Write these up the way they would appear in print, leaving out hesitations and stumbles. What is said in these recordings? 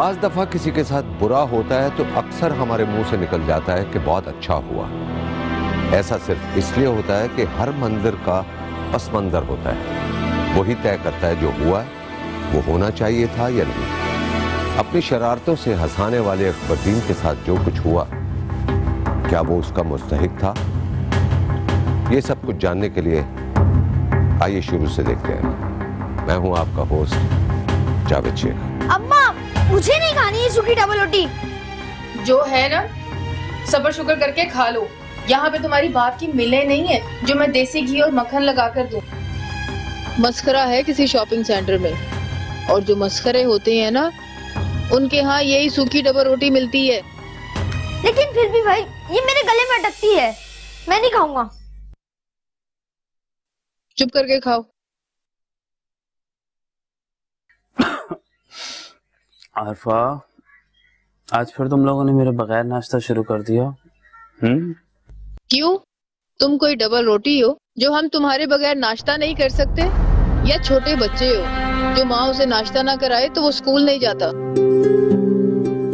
बाज़ दफ़ा किसी के साथ बुरा होता है तो अक्सर हमारे मुंह से निकल जाता है कि बहुत अच्छा हुआ। ऐसा सिर्फ इसलिए होता है कि हर मंदिर का पस मंजर होता है, वही तय करता है जो हुआ वो होना चाहिए था या नहीं। अपनी शरारतों से हंसाने वाले अकबरुद्दीन के साथ जो कुछ हुआ, क्या वो उसका मुस्तहिक था? ये सब कुछ जानने के लिए आइए शुरू से देखते हैं। मैं हूं आपका होस्ट जावेद शेख। अम्मा, मुझे नहीं खानी है सूखी डबल रोटी। जो है ना, सब्र शुक्र करके खा लो। यहाँ पे तुम्हारी बाप की मिले नहीं है जो मैं देसी घी और मक्खन लगा कर दूं। मस्खरा है किसी शॉपिंग सेंटर में, और जो मस्खरे होते हैं ना, उनके यहाँ यही सूखी डबल रोटी मिलती है। लेकिन फिर भी भाई, ये मेरे गले में अटकती है, मैं नहीं खाऊंगा। चुप करके खाओ। आरफा, आज फिर तुम लोगों ने मेरे बगैर नाश्ता शुरू कर दिया। क्यों? तुम कोई डबल रोटी हो जो हम तुम्हारे बगैर नाश्ता नहीं कर सकते? या छोटे बच्चे हो जो माँ उसे नाश्ता ना कराए तो वो स्कूल नहीं जाता?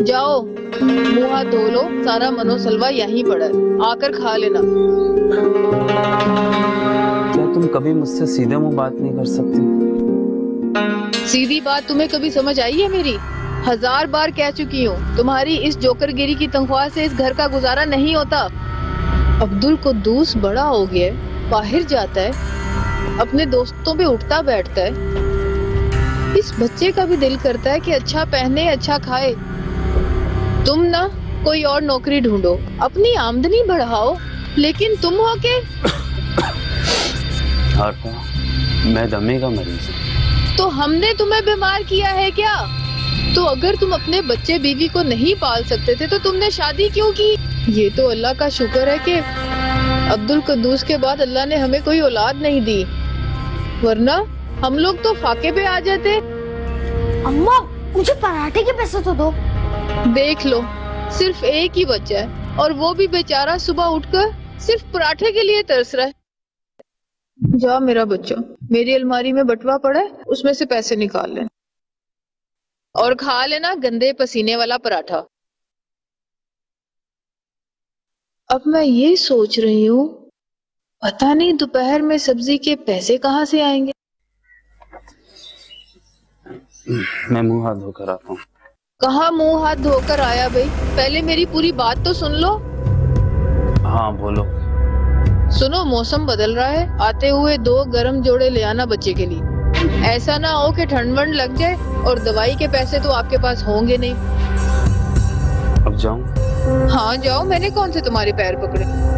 जाओ, मुंह हाथ धो लो, सारा मनोसलवा यहीं पड़ा है, आकर खा लेना। क्या तुम कभी मुझसे सीधे मुंह बात नहीं कर सकती? सीधी बात तुम्हें कभी समझ आई है मेरी? 1000 बार कह चुकी हूँ, तुम्हारी इस जोकरगिरी की तनख्वाह से इस घर का गुजारा नहीं होता। अब्दुल कुद्दूस बड़ा हो गया, बाहर जाता है, अपने दोस्तों पे उठता बैठता है। इस बच्चे का भी दिल करता है कि अच्छा पहने, अच्छा खाए। तुम ना कोई और नौकरी ढूंढो, अपनी आमदनी बढ़ाओ, लेकिन तुम हो के आरफा, मैं दमे का मरीज हूँ। तो हमने तुम्हें बीमार किया है क्या? तो अगर तुम अपने बच्चे बीवी को नहीं पाल सकते थे तो तुमने शादी क्यों की? ये तो अल्लाह का शुक्र है कि अब्दुल कुद्दूस के बाद अल्लाह ने हमें कोई औलाद नहीं दी, वरना हम लोग तो फाके पे आ जाते। अम्मा, मुझे पराठे के पैसे तो दो। देख लो, सिर्फ एक ही बच्चा है, और वो भी बेचारा सुबह उठकर सिर्फ पराठे के लिए तरस रहा है। जा मेरा बच्चा, मेरी अलमारी में बटवा पड़ा है, उसमें से पैसे निकाल ले और खा लेना गंदे पसीने वाला पराठा। अब मैं ये सोच रही हूँ, पता नहीं दोपहर में सब्जी के पैसे कहाँ से आएंगे। मैं मुंह हाथ धोकर आता हूँ। कहाँ मुंह हाथ धोकर आया भाई? पहले मेरी पूरी बात तो सुन लो। हाँ बोलो। सुनो, मौसम बदल रहा है, आते हुए 2 गर्म जोड़े ले आना बच्चे के लिए। ऐसा ना हो कि ठंड वंड लग जाए और दवाई के पैसे तो आपके पास होंगे नहीं। अब जाऊं? हाँ जाओ, मैंने कौन से तुम्हारे पैर पकड़े।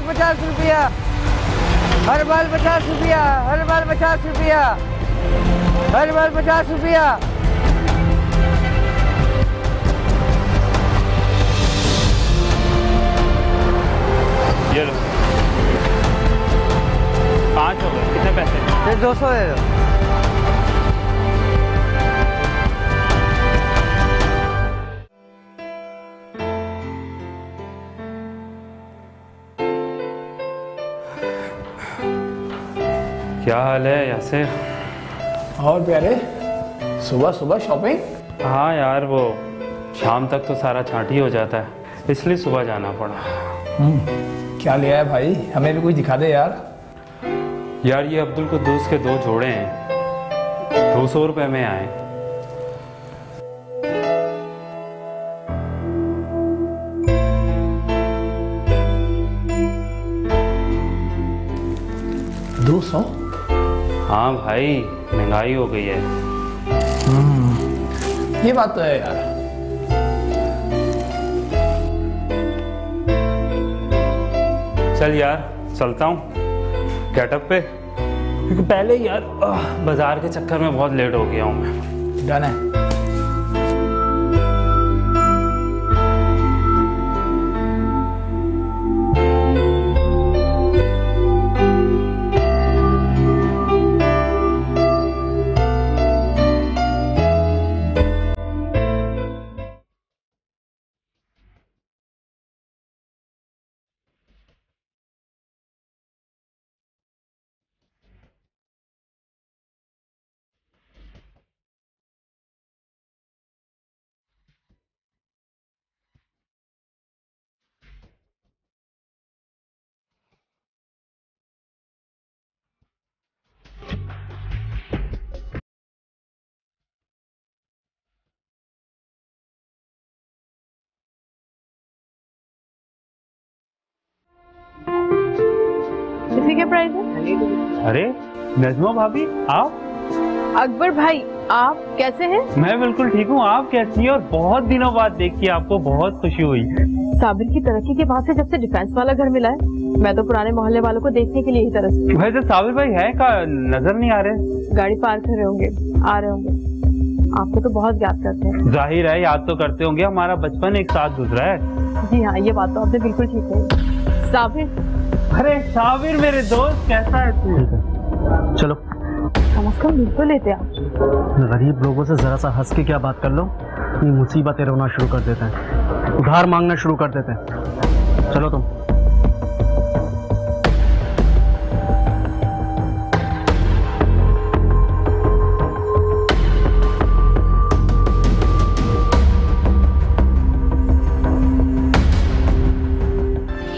पचास रुपया, हर बाल 50 रुपया, हर बाल 50 रुपया, हर बाल 50 रुपया। ये लो, 5 हो गए। कितने पैसे? 200 दे दो। क्या हाल है यासिर? और प्यारे, सुबह सुबह शॉपिंग? हाँ यार, वो शाम तक तो सारा छांटी हो जाता है, इसलिए सुबह जाना पड़ा। क्या लिया है भाई? हमें भी कुछ दिखा दे यार। यार ये अब्दुल कुद्दूस के 2 जोड़े हैं, 200 रुपए में आए। $200? हाँ भाई, महंगाई हो गई है। ये बात तो है यार। चल यार चलता हूँ गेटअप पे, क्योंकि पहले यार बाजार के चक्कर में बहुत लेट हो गया हूँ मैं। डन है। क्या प्राइस है? अरे नजमा भाभी आप? अकबर भाई आप कैसे हैं? मैं बिल्कुल ठीक हूँ, आप कैसी हैं? और बहुत दिनों बाद देख के आपको बहुत खुशी हुई। साबिर की तरक्की के बाद से जब से डिफेंस वाला घर मिला है, मैं तो पुराने मोहल्ले वालों को देखने के लिए ही तरसती। वैसे साबिर भाई है का नजर नहीं आ रहे? गाड़ी पार कर रहे होंगे, आ रहे होंगे। आपको तो बहुत याद करते हैं। जाहिर है याद तो करते होंगे, हमारा बचपन एक साथ गुजरा है। जी हाँ, ये बात तो आपने बिल्कुल ठीक है। साबिर, अरे साबिर मेरे दोस्त, कैसा है तू? चलो कम से कम मिल तो लेते आप। गरीब लोगों से जरा सा हंस के क्या बात कर लो, ये मुसीबतें रोना शुरू कर देते हैं, उधार मांगना शुरू कर देते हैं। चलो तुम।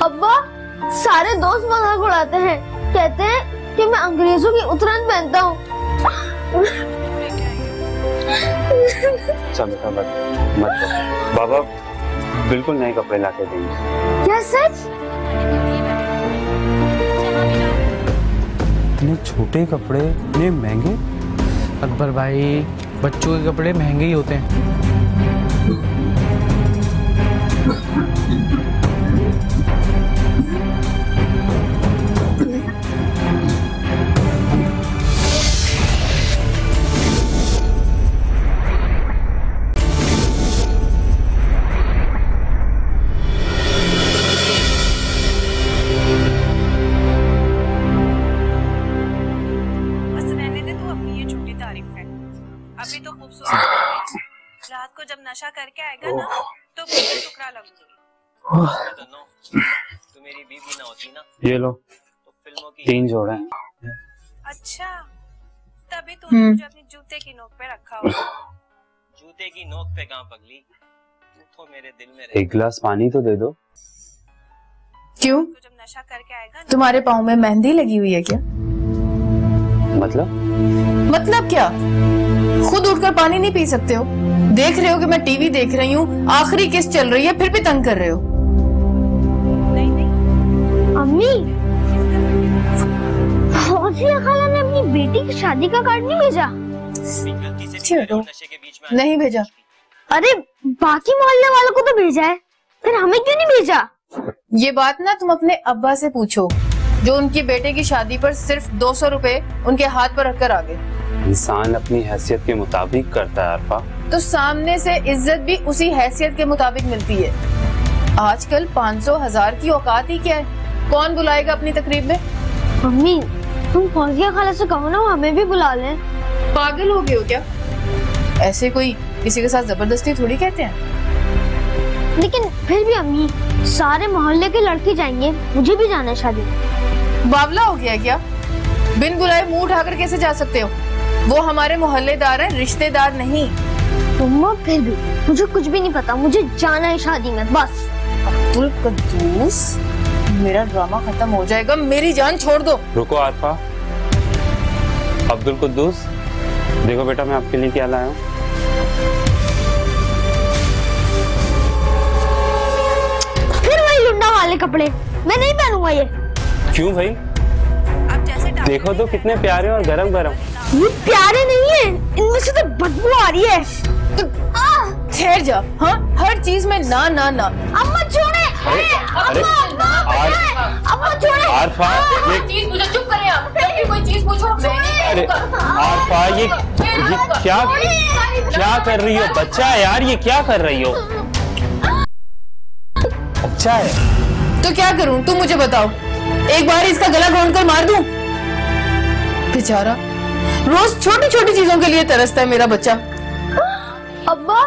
अब्बा, सारे दोस्त मजाक उड़ाते हैं, कहते हैं कि मैं अंग्रेजों की उतरन पहनता हूँ। बेटा मत बाबा बिल्कुल नए कपड़े ला के देंगे। क्या सच? इतने छोटे कपड़े इतने महंगे? अकबर भाई बच्चों के कपड़े महंगे ही होते हैं। रात को जब नशा करके आएगा ना तो मुझे टुकड़ा लगूंगी। तू मेरी बीवी ना होती ना, ये लो तो फिल्मों की 3 जोड़े हैं। अच्छा, तभी तूने मुझे अपनी जूते की नोक पे रखा हो। जूते की नोक पे कहाँ पगली, तू तो मेरे दिल में रह। एक गिलास पानी तो दे दो। क्यों, तो जब नशा करके आएगा ना, तुम्हारे पाँव में मेहंदी लगी हुई है क्या? मतलब क्या? खुद उठकर पानी नहीं पी सकते हो? देख रहे हो कि मैं टीवी देख रही हूँ, आखिरी किस्त चल रही है, फिर भी तंग कर रहे हो। नहीं अम्मी, फौजिया खाला ने अपनी बेटी की शादी का कार्ड नहीं भेजा? नशे के बीच में नहीं भेजा। अरे बाकी मोहल्ले वालों को तो भेजा है, फिर हमें क्यों नहीं भेजा? ये बात ना तुम अपने अब्बा से पूछो, जो उनकी बेटे की शादी पर सिर्फ 200 रुपए उनके हाथ पर रखकर आ गए। इंसान अपनी हैसियत के मुताबिक करता है अरफा। तो सामने से इज्जत भी उसी हैसियत के मुताबिक मिलती है। आजकल 500-1000 की औकात ही क्या है? कौन बुलाएगा अपनी तकरीब में? मम्मी, तुम फौजिया खाला से कहो ना, हमें भी बुला लें। पागल हो गए हो क्या? ऐसे कोई किसी के साथ जबरदस्ती थोड़ी कहते हैं। लेकिन फिर भी अम्मी, सारे मोहल्ले के लड़के जाएंगे, मुझे भी जाना है शादी। बावला हो गया क्या? बिन बुलाए मुंह उठाकर कैसे जा सकते हो? वो हमारे मोहल्लेदार हैं, रिश्तेदार नहीं। मम्मा फिर भी मुझे कुछ भी नहीं पता, मुझे जाना है शादी में बस। अब्दुल कुद्दूस, मेरा ड्रामा खत्म हो जाएगा, मेरी जान छोड़ दो। रुको आरफा। अब्दुल कुद्दूस, देखो बेटा मैं आपके लिए क्या लाया हूँ। फिर वही लुंडा वाले कपड़े, मैं नहीं पहनूंगा ये। क्यों भाई? अब जैसे देखो तो कितने प्यारे और गरम गरम। ये प्यारे नहीं है, इनमें से तो बदबू आ रही है। ठहर जा। हाँ, हर चीज में ना ना ना। अम्मा छोड़े, अरे अम्मा आरफा ये चीज पूछो, चुप करें आप। कोई चीज पूछो। अरे आरफा ये क्या कर रही हो? बच्चा है यार, ये क्या कर रही हो? बच्चा है तो क्या करूं, तुम मुझे बताओ। एक बार इसका गला घोंट कर मार दूं? बेचारा रोज छोटी छोटी चीजों के लिए तरसता है मेरा बच्चा। अब्बा,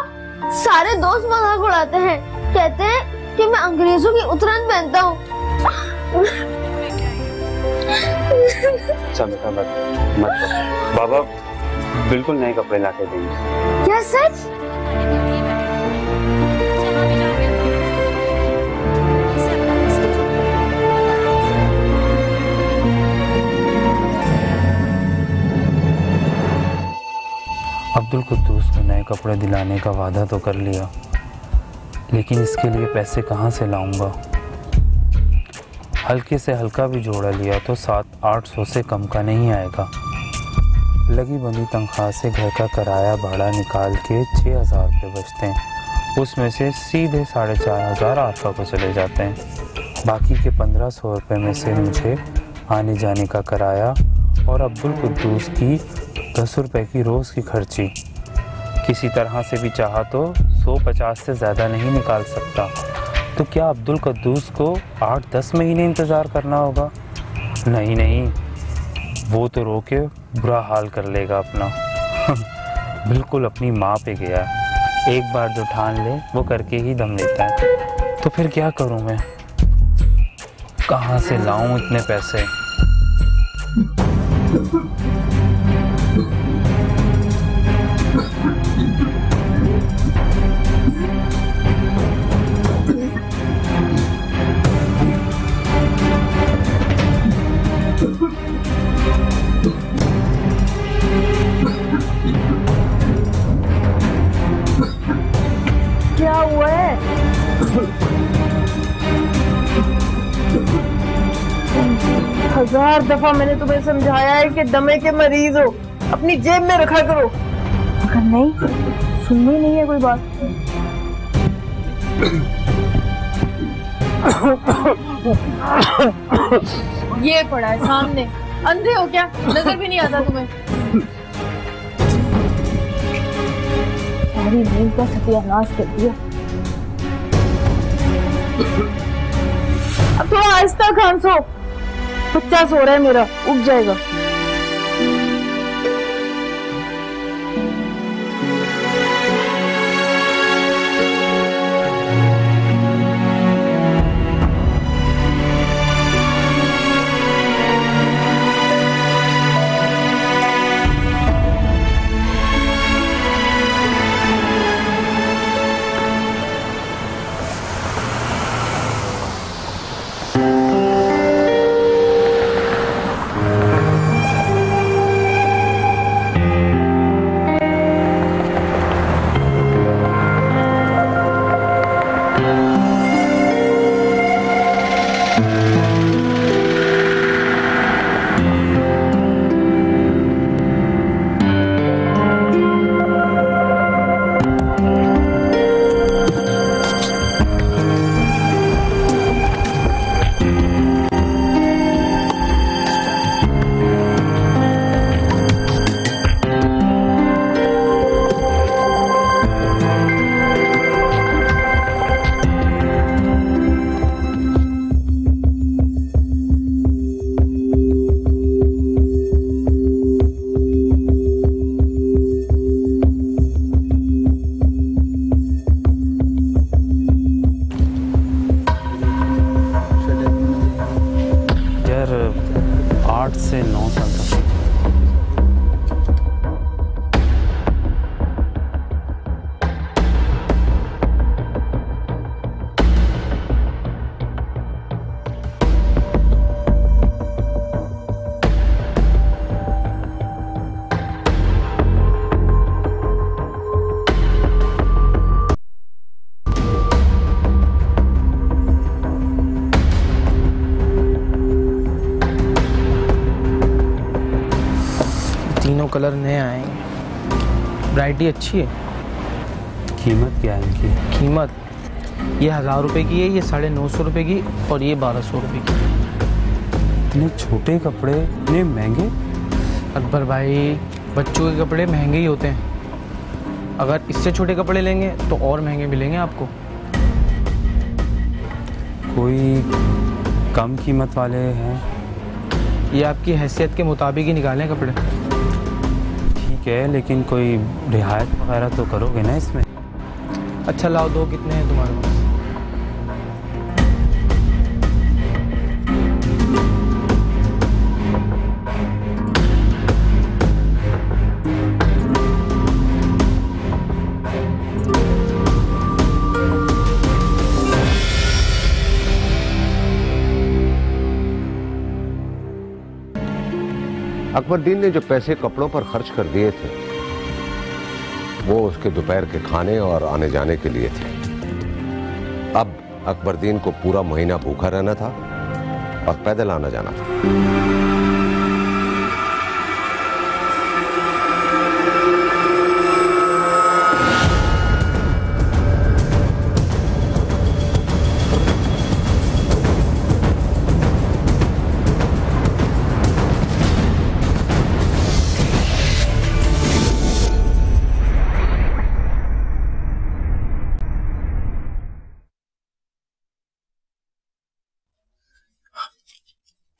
सारे दोस्त मजाक उड़ाते हैं, कहते हैं कि मैं अंग्रेजों की उतरन पहनता हूँ। बेटा मत बाबा बिल्कुल नए कपड़े लाके देंगे। क्या सच? अब्दुल कुद्दूस को नए कपड़े दिलाने का वादा तो कर लिया, लेकिन इसके लिए पैसे कहाँ से लाऊंगा? हल्के से हल्का भी जोड़ा लिया तो 700-800 से कम का नहीं आएगा। लगी बनी तनख्वाह से घर का किराया भाड़ा निकाल के 6,000 रुपये बचते हैं। उसमें से सीधे 4,500 आरफा को चले जाते हैं। बाकी के 1,500 रुपये में से मुझे आने जाने का किराया और अब्दुल कुद्दूस की 10 रुपये की रोज़ की खर्ची। किसी तरह से भी चाहा तो 150 से ज़्यादा नहीं निकाल सकता। तो क्या अब्दुल कुद्दूस को 8-10 महीने इंतज़ार करना होगा? नहीं, वो तो रो के बुरा हाल कर लेगा अपना। बिल्कुल अपनी माँ पे गया। एक बार जो ठान ले वो करके ही दम लेता है। तो फिर क्या करूँ मैं? कहाँ से लाऊं इतने पैसे? क्या हुआ है? हजार दफा मैंने तुम्हें समझाया है कि दमे के मरीज हो, अपनी जेब में रखा करो। अगर नहीं सुननी नहीं है कोई बात। ये पड़ा है सामने। अंधे हो क्या? नजर भी नहीं आता तुम्हें? सारी नींद का सत्यानाश कर दिया। अब थोड़ा आहिस्ता खान सो, बच्चा सो रहा है मेरा, उठ जाएगा। कलर नए आएंगे, वैरायटी अच्छी है। कीमत क्या है इनकी? कीमत ये 1000 रुपये की है, ये 950 रुपये की और ये 1200 रुपये की। इतने छोटे कपड़े इतने महंगे? अकबर भाई, बच्चों के कपड़े महंगे ही होते हैं। अगर इससे छोटे कपड़े लेंगे तो और महंगे मिलेंगे आपको। कोई कम कीमत वाले हैं? ये आपकी हैसियत के मुताबिक ही निकालें कपड़े। ठीक है, लेकिन कोई रियायत वगैरह तो करोगे ना इसमें? अच्छा लाओ, दो कितने हैं तुम्हारे पास? अकबरदीन ने जो पैसे कपड़ों पर खर्च कर दिए थे वो उसके दोपहर के खाने और आने जाने के लिए थे। अब अकबरदीन को पूरा महीना भूखा रहना था और पैदल आना जाना था।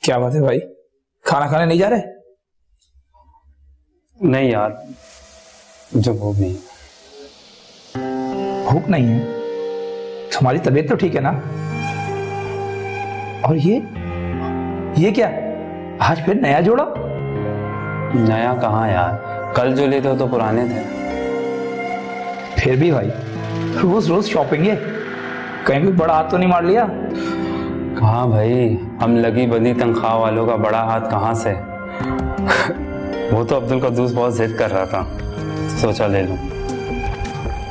क्या बात है भाई, खाना खाने नहीं जा रहे? नहीं यार, मुझे भूख नहीं। भूख नहीं है? तुम्हारी तबीयत तो ठीक है ना? और ये क्या, आज फिर नया जोड़ा? नया कहाँ यार, कल जो लेते हो तो पुराने थे। फिर भी भाई, रोज रोज शॉपिंग है, कहीं भी बड़ा हाथ तो नहीं मार लिया? कहाँ भाई, हम लगी बंदी तनख्वाह वालों का बड़ा हाथ कहाँ से। वो तो अब्दुल कद्दूस बहुत जिद कर रहा था, सोचा ले लूं।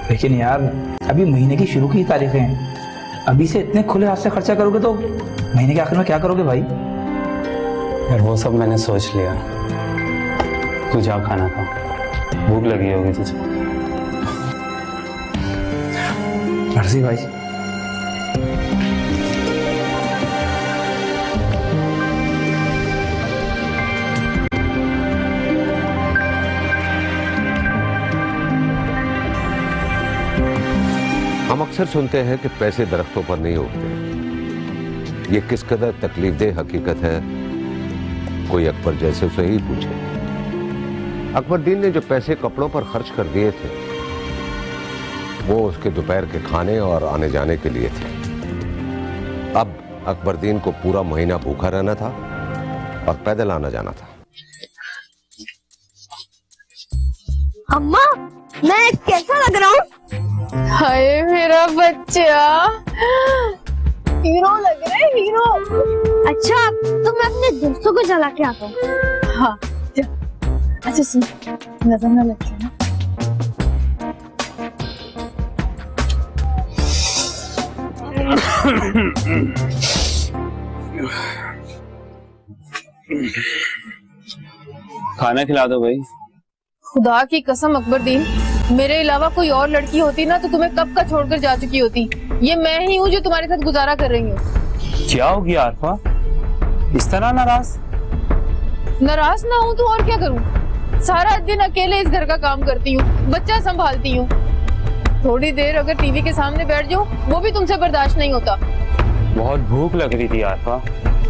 लेकिन यार अभी महीने की शुरू की तारीखें हैं, अभी से इतने खुले हाथ से खर्चा करोगे तो महीने के आखिर में क्या करोगे भाई? यार वो सब मैंने सोच लिया, तू जा खाना खा, भूख लगी होगी तुझे। मर्जी भाई। हम अक्सर सुनते हैं कि पैसे दरख्तों पर नहीं उगते। ये किस कदर तकलीफदेह हकीकत है, कोई अकबर जैसे उसे ही पूछे। अकबरदीन ने जो पैसे कपड़ों पर खर्च कर दिए थे वो उसके दोपहर के खाने और आने जाने के लिए थे। अब अकबरदीन को पूरा महीना भूखा रहना था और पैदल आना जाना था। अम्मा, मैं कैसा लग रहा हूँ? हाय मेरा बच्चा, हीरो लग रहा है, हीरो। अच्छा, तो मैं अपने दोस्तों को जला के आता हूँ। हाँ जा। अच्छा सुन, नजर ना लग जाए ना। खाना खिला दो भाई। खुदा की कसम अकबरदीन, मेरे अलावा कोई और लड़की होती ना तो तुम्हें कब का छोड़कर जा चुकी होती। ये मैं ही हूँ जो तुम्हारे साथ गुजारा कर रही हूँ। क्या हो गया आरफा, इस तरह नाराज? नाराज ना हूँ तो और क्या करूँ? सारा दिन अकेले इस घर का काम करती हूँ, बच्चा संभालती हूँ। थोड़ी देर अगर टीवी के सामने बैठ जाऊँ वो भी तुमसे बर्दाश्त नहीं होता। बहुत भूख लग रही थी आरफा।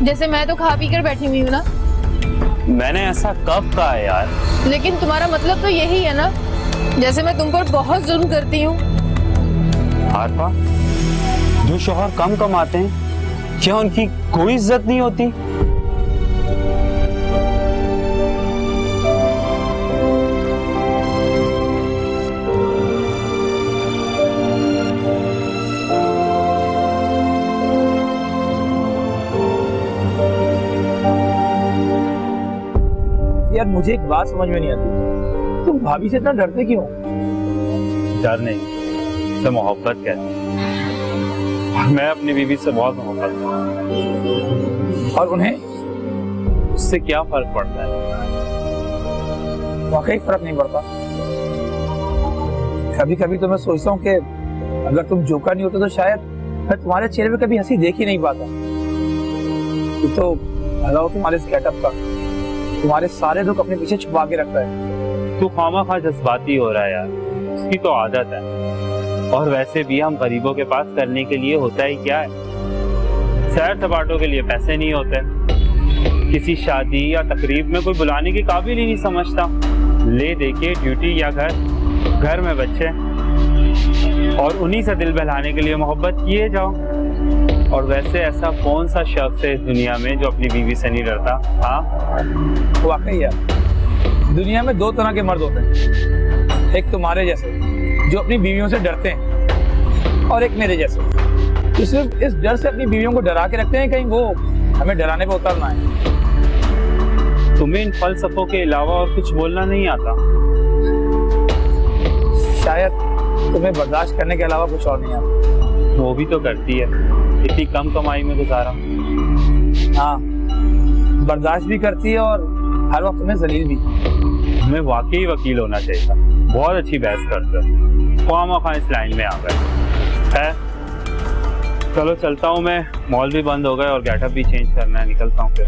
जैसे मैं तो खा पी कर बैठी हुई हूँ ना। मैंने ऐसा कब कहा है यार? लेकिन तुम्हारा मतलब तो यही है ना, जैसे मैं तुम पर बहुत जुल्म करती हूँ। आरफा, जो शौहर कम कमाते हैं क्या उनकी कोई इज्जत नहीं होती? यार मुझे एक बात समझ में नहीं आती, तुम भाभी से इतना डरते क्यों? डर नहीं, से मोहब्बत कहते हैं। मैं अपनी बीवी से बहुत मोहब्बत करता हूं। और उन्हें उससे क्या फर्क पड़ता है? वाकई फर्क नहीं पड़ता। कभी कभी तो मैं सोचता हूँ कि अगर तुम जोकर नहीं होते तो शायद मैं तुम्हारे चेहरे पे कभी हंसी देख ही नहीं पाता। तो भला तुम्हारे गेटअप का, तुम्हारे सारे दुख अपने पीछे छुपा के रखता है। तू खामखा जज्बाती हो रहा है यार, उसकी तो आदत है। और वैसे भी हम गरीबों के पास करने के लिए होता ही क्या है, सैर सपाटों के लिए पैसे नहीं होते, किसी शादी या तकरीब में कोई बुलाने के काबिल ही नहीं समझता। ले देके ड्यूटी या घर में बच्चे, और उन्हीं से दिल बहलाने के लिए मोहब्बत किए जाओ। और वैसे ऐसा कौन सा शख्स है इस दुनिया में जो अपनी बीवी से नहीं डरता? हाँ वाकई यार, दुनिया में दो तरह के मर्द होते हैं, एक तुम्हारे जैसे जो अपनी बीवियों से डरते हैं, और एक मेरे जैसे जो सिर्फ इस डर से अपनी बीवियों को डरा के रखते हैं कहीं वो हमें डराने पे उतरना है। तुम्हें इन फलसफों के अलावा और कुछ बोलना नहीं आता? शायद तुम्हें बर्दाश्त करने के अलावा कुछ और नहीं आता। वो भी तो करती है, इतनी कम कमाई में गुजारा। हाँ, बर्दाश्त भी करती है और हर वक्त तुम्हें जलील भी। तुम्हें वाकई वकील होना चाहिए था, बहुत अच्छी बहस करते हो। खामखा इस लाइन में आ गए है। चलो चलता हूँ मैं, मॉल भी बंद हो गए और गेटअप भी चेंज करना है, निकलता हूँ फिर।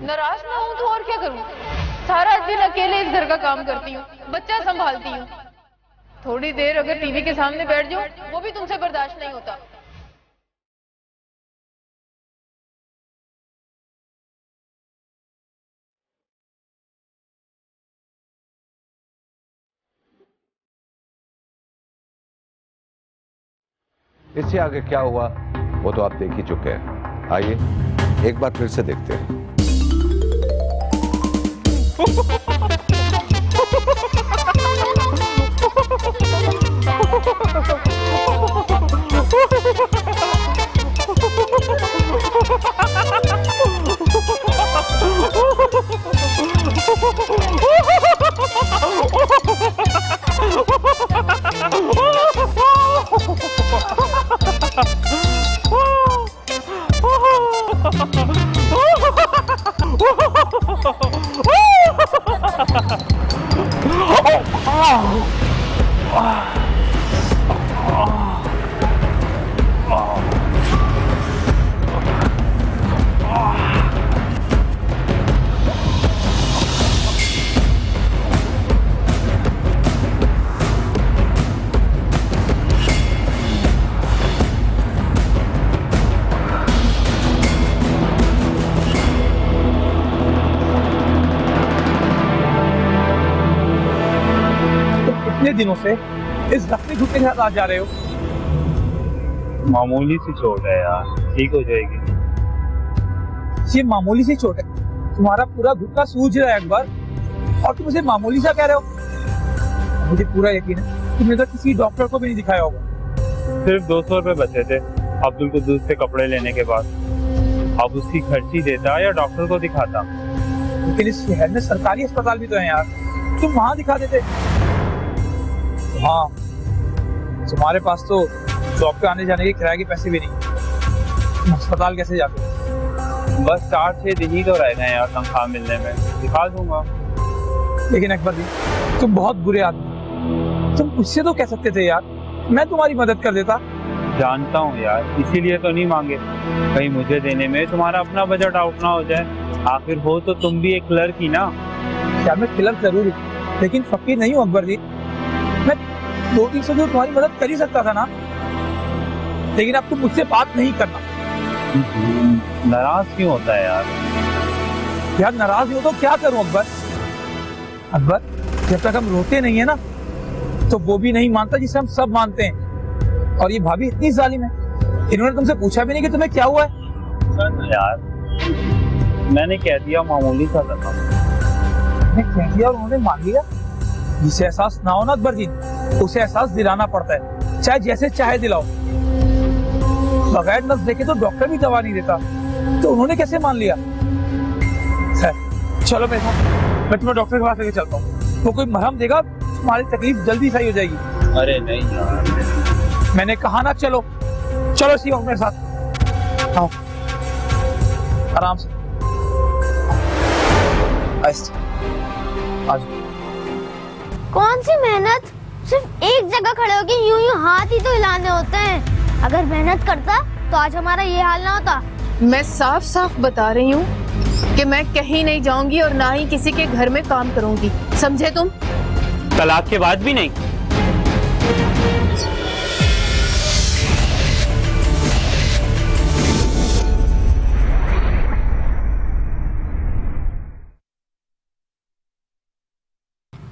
नाराज ना हूं तो और क्या करूं? सारा दिन अकेले इस घर का काम करती हूँ, बच्चा संभालती हूँ। थोड़ी देर अगर टीवी के सामने बैठ जाऊं वो भी तुमसे बर्दाश्त नहीं होता। इससे आगे क्या हुआ वो तो आप देख ही चुके हैं। आइए एक बार फिर से देखते हैं। दिनों से इस जख्मी घुटने के साथ आ जा रहे हो? मामूली सी चोट है यार, ठीक हो जाएगी। ये मामूली सी चोट है, तुम्हारा पूरा घुटना सूज रहा है अकबर, और तुम मुझे मामूली सा कह रहे हो। मुझे पूरा यकीन है तुमने तो किसी डॉक्टर को भी नहीं दिखाया होगा। सिर्फ 200 रुपए बचे थे अब्दुल कुद्दूस से कपड़े लेने के बाद। अब उसकी खर्ची देता या डॉक्टर को दिखाता? लेकिन इस शहर में सरकारी अस्पताल भी तो है यार, तुम वहां दिखा देते। हाँ, तुम्हारे पास तो शॉप पे आने जाने के किराए के पैसे भी नहीं, तुम अस्पताल कैसे जाते? बस 4-6 दिन ही तो रह गए यार तनख्वाह मिलने में, दिखा दूंगा। लेकिन अकबर जी, तुम बहुत बुरे आदमी, तुम मुझसे तो कह सकते थे यार, मैं तुम्हारी मदद कर देता। जानता हूँ यार, इसीलिए तो नहीं मांगे, कहीं मुझे देने में तुम्हारा अपना बजट आउट ना हो जाए। आखिर हो तो तुम भी एक क्लर्क ही ना। यार मैं क्लर्क जरूर हूँ, लेकिन फकीर नहीं हूँ अकबर जी। मैं 2-300 जो तुम्हारी मदद कर ही सकता था ना, लेकिन अब तुम मुझसे बात नहीं करना। नाराज क्यों होता है यार? यार नाराज हो तो क्या करूं अकबर? अकबर, जब तक हम रोते नहीं है ना, तो वो भी नहीं मानता जिसे हम सब मानते हैं। और ये भाभी इतनी जालिम है, इन्होंने तुमसे पूछा भी नहीं कि तुम्हें क्या हुआ है। यार मैंने कह दिया मामूली सा था। मैंने कह दिया और उन्होंने मान लिया। जिसे एहसास ना हो ना अकबर जी, उसे एहसास दिलाना पड़ता है, चाहे जैसे चाहे दिलाओ। बगैर नस देखे तो डॉक्टर भी दवा नहीं देता, तो उन्होंने कैसे मान लिया? चलो मेरे साथ, मैं तुम्हें डॉक्टर के पास लेके चलता हूँ। वो कोई मरहम देगा, तुम्हारी तकलीफ जल्दी सही हो जाएगी। अरे नहीं यार, मैंने कहा ना चलो। चलो सी मेरे साथ आओ, आराम से। कौन सी मेहनत, सिर्फ एक जगह खड़े होके यूं यूं हाथ ही तो हिलाने होते हैं। अगर मेहनत करता तो आज हमारा ये हाल ना होता। मैं साफ साफ बता रही हूँ कि मैं कहीं नहीं जाऊंगी और ना ही किसी के घर में काम करूंगी, समझे तुम? तलाक के बाद भी नहीं?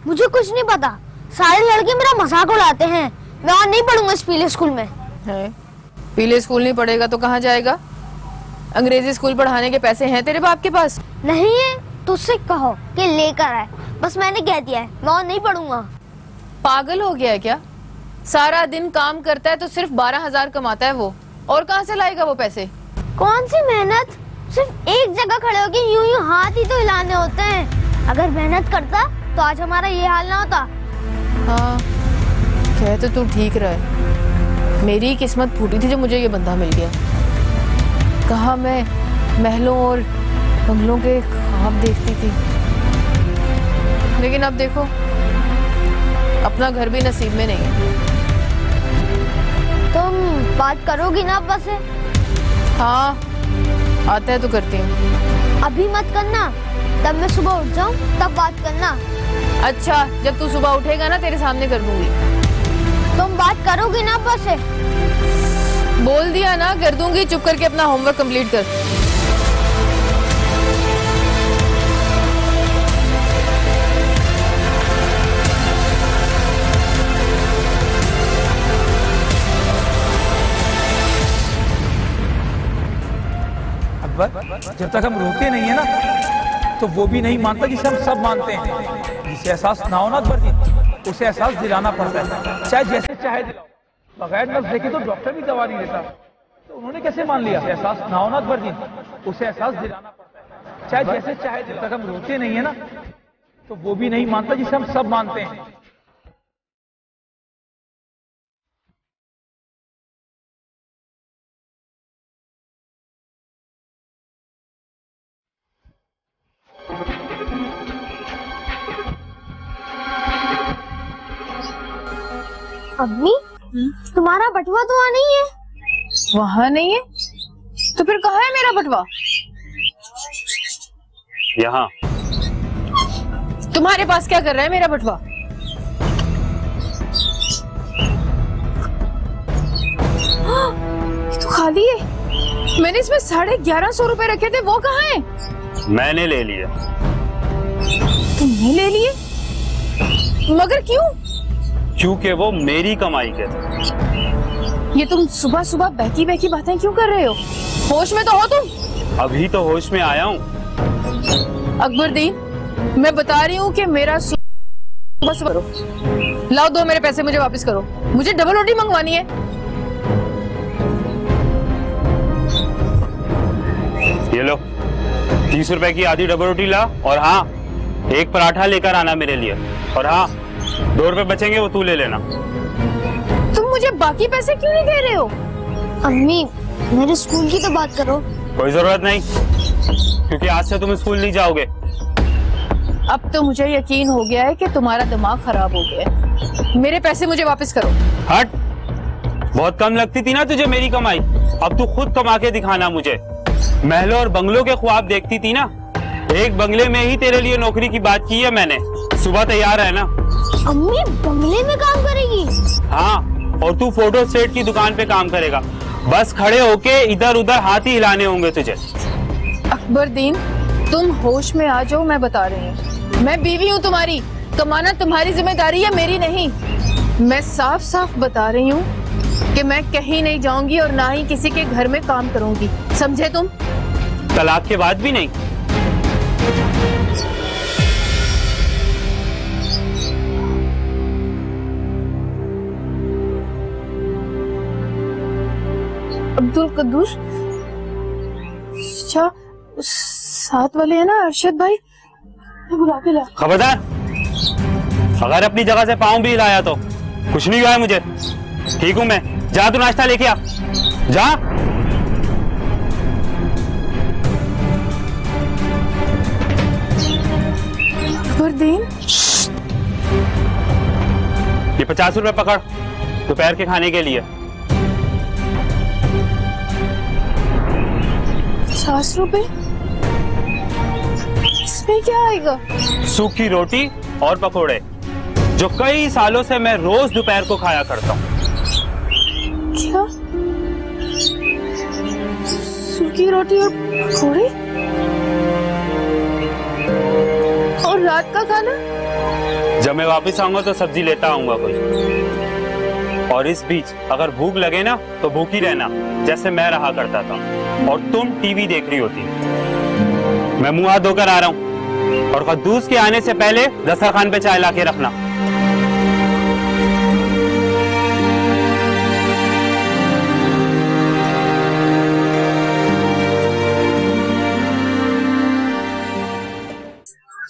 मुझे कुछ नहीं पता, सारे लड़के मेरा मजाक उड़ाते हैं। मैं और नहीं पढ़ूंगा इस पीले स्कूल में। है? पीले स्कूल नहीं पढ़ेगा तो कहाँ जाएगा? अंग्रेजी स्कूल पढ़ाने के पैसे हैं तेरे बाप के पास? नहीं है, तुझसे कहो कि लेकर आए, बस मैंने कह दिया है, मैं और नहीं पढ़ूंगा। पागल हो गया है क्या? सारा दिन काम करता है तो सिर्फ 12,000 कमाता है वो, और कहाँ से लाएगा वो पैसे? कौन सी मेहनत, सिर्फ एक जगह खड़े होके यूं यूं हाथ ही तो हिलाने होते हैं। अगर मेहनत करता तो आज हमारा ये हाल ना होता। हाँ, कह तो तू ठीक रहा है। मेरी किस्मत फूटी थी जो मुझे ये बंदा मिल गया। कहा मैं महलों और बंगलों के ख्वाब देखती थी, लेकिन अब देखो अपना घर भी नसीब में नहीं है। तुम बात करोगी ना अब्बा से? हाँ, आता है तो करती हूँ। अभी मत करना, तब मैं सुबह उठ जाऊँ तब बात करना। अच्छा, जब तू सुबह उठेगा ना तेरे सामने कर दूंगी। तुम बात करोगी ना अब्बा से? बोल दिया ना, कर दूंगी। चुप करके अपना होमवर्क कंप्लीट कर। जब तक हम रोते नहीं है ना, तो वो भी नहीं मानता जिसे हम सब मानते हैं। जिसे एहसास ना हो ना अकबर जी, उसे एहसास दिलाना पड़ता है, चाहे जैसे चाहे दिलाओ। बगैर नस देखे तो डॉक्टर भी दवा नहीं देता, तो उन्होंने कैसे मान लिया? एहसास ना हो ना अकबर जी, उसे एहसास दिलाना पड़ता है, चाहे जैसे चाहे दिलाओ। जब तक हम रोते नहीं है ना, तो वो भी नहीं मानता जिसे हम सब मानते हैं। अम्मी, तुम्हारा बटुआ तो वहाँ नहीं है। वहाँ नहीं है तो फिर कहाँ है मेरा बटुआ? यहाँ। तुम्हारे पास क्या कर रहा है मेरा बटुआ? ये तो खाली है। मैंने इसमें 1150 रुपए रखे थे, वो कहाँ है? मैंने ले लिया। तुमने ले लिए? मगर क्यों? क्योंकि वो मेरी कमाई के। ये तुम सुबह सुबह बहकी बहकी बातें क्यों कर रहे हो? होश में तो हो तुम? अभी तो होश में आया हूँ। अकबरदीन, मैं बता रही हूँ कि मेरा बस करो, लाओ दो मेरे पैसे मुझे वापस करो, मुझे डबल रोटी मंगवानी है। ये लो 30 रुपए की आधी डबल रोटी ला, और हाँ एक पराठा लेकर आना मेरे लिए, और हाँ 2 रुपए बचेंगे वो तू ले लेना। तुम मुझे बाकी पैसे क्यों नहीं दे रहे हो? अम्मी मेरे स्कूल की तो बात करो। कोई जरूरत नहीं, क्योंकि आज से तुम स्कूल नहीं जाओगे। अब तो मुझे यकीन हो गया है कि तुम्हारा दिमाग खराब हो गया है। मेरे पैसे मुझे वापस करो। हट, बहुत कम लगती थी ना तुझे मेरी कमाई, अब तू खुद कमा के दिखाना मुझे। महलों और बंगलों के ख्वाब देखती थी ना, एक बंगले में ही तेरे लिए नौकरी की बात की है मैंने। सुबह तैयार है ना? अम्मी बंगले में काम करेगी? हाँ, और तू फोटो स्टेट की दुकान पे काम करेगा। बस खड़े होके इधर उधर हाथ ही हिलाने होंगे तुझे। अकबरदीन, तुम होश में आ जाओ, मैं बता रही हूँ। मैं बीवी हूँ तुम्हारी, कमाना तुम्हारी जिम्मेदारी है, मेरी नहीं। मैं साफ साफ बता रही हूँ कि मैं कहीं नहीं जाऊंगी और ना ही किसी के घर में काम करूंगी, समझे तुम? तलाक के बाद भी नहीं? अब्दुल कद्दूस, अच्छा साथ वाले है ना अरशद भाई, बुला के ला। खबरदार, अगर अपनी जगह से पाँव भी हिलाया तो कुछ नहीं हुआ है मुझे, ठीक हूं मैं। जा तू नाश्ता लेके आ, जा। अकबरदीन, ये 50 रुपए पकड़ दोपहर के खाने के लिए। 50 रुपए? इसमें क्या आएगा? सूखी रोटी और पकोड़े, जो कई सालों से मैं रोज दोपहर को खाया करता हूँ। क्या? सूखी रोटी और पकोड़े? और रात का खाना? जब मैं वापस आऊंगा तो सब्जी लेता आऊंगा कोई। और इस बीच अगर भूख लगे ना तो भूखी रहना, जैसे मैं रहा करता था, और तुम टीवी देख रही होती। मैं मुंह हाथ धोकर आ रहा हूँ, और कद्दूस के आने से पहले दस्तरखान पे चाय लाके रखना।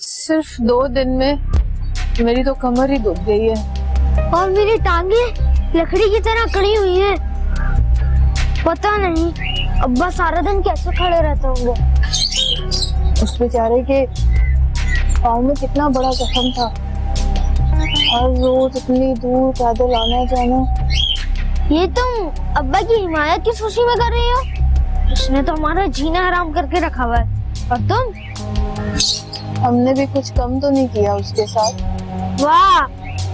सिर्फ 2 दिन में मेरी तो कमर ही दुख गई है और मेरी टांगे लकड़ी की तरह खड़ी हुई है। पता नहीं अब्बा सारा दिन कैसे खड़े रहते होंगे। उस बेचारे के पाँव में कितना बड़ा जख्म था, हर रोज इतनी दूर पैदल आना जाना। ये तुम अब्बा की हिमायत की खुशी में कर रही हो? उसने तो हमारा जीना हराम करके रखा हुआ है, और तुम? हमने भी कुछ कम तो नहीं किया उसके साथ। वाह,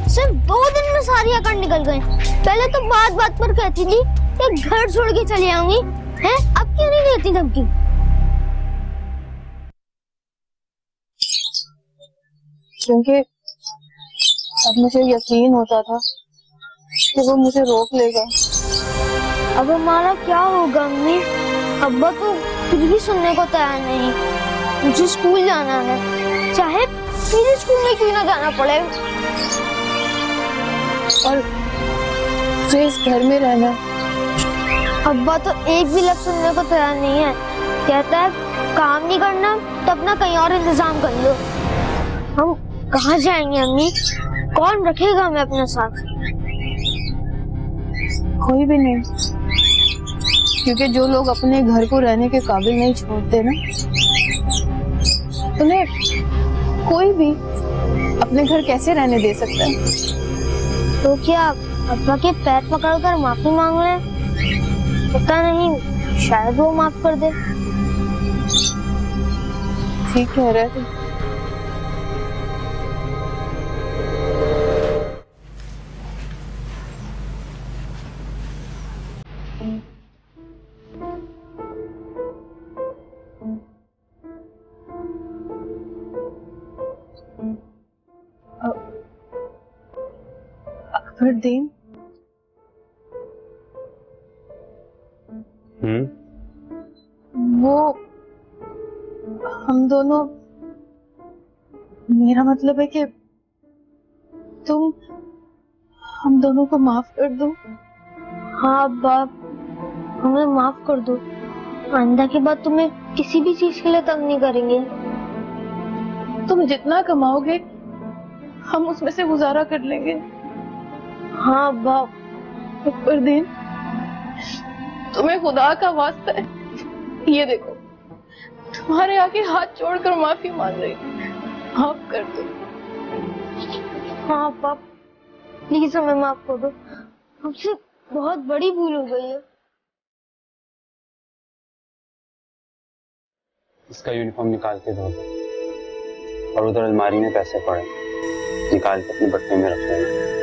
सिर्फ 2 दिन में सारी अकड़ निकल गई। पहले तो बात बात पर कहती थी कि घर छोड़ के चली आऊंगी, हैं? अब क्यों नहीं देती धमकी? क्योंकि अब मुझे यकीन होता था कि वो मुझे रोक लेगा। अब हमारा क्या होगा अम्मी? अब्बा तो कुछ भी सुनने को तैयार नहीं। मुझे स्कूल जाना है, चाहे मेरे स्कूल में क्यों ना जाना पड़े। और मुझे इस घर में रहना। अब्बा तो एक भी लफ्ज़ सुनने को तैयार नहीं है। कहता है काम नहीं करना तो अपना कहीं और इंतजाम कर लो। हम कहाँ जाएंगे अम्मी? कौन रखेगा हमें अपने साथ? कोई भी नहीं, क्योंकि जो लोग अपने घर को रहने के काबिल नहीं छोड़ते ना, उन्हें कोई भी अपने घर कैसे रहने दे सकता है? तो क्या अब्बा के पैर पकड़कर माफी मांग रहे हैं? पता नहीं, शायद वो माफ कर दे। ठीक कह रहे थे। अकबरदीन, वो हम दोनों, मेरा मतलब है कि हम दोनों को माफ कर दो। हाँ बाप, हमें माफ कर दो। आइंदा के बाद तुम्हें किसी भी चीज के लिए तंग नहीं करेंगे। तुम जितना कमाओगे हम उसमें से गुजारा कर लेंगे। हाँ बाप। परदीन, तुम्हें खुदा का वास्ता है, ये देखो तुम्हारे आगे हाथ जोड़कर माफी मांग रही, माफ कर दो। हाँ पाप, प्लीज हमें माफ कर दो, हमसे बहुत बड़ी भूल हो गई है। इसका यूनिफॉर्म निकाल के दो और उधर अलमारी में पैसे पड़े, निकाल के अपने बट्टे में रख लेना।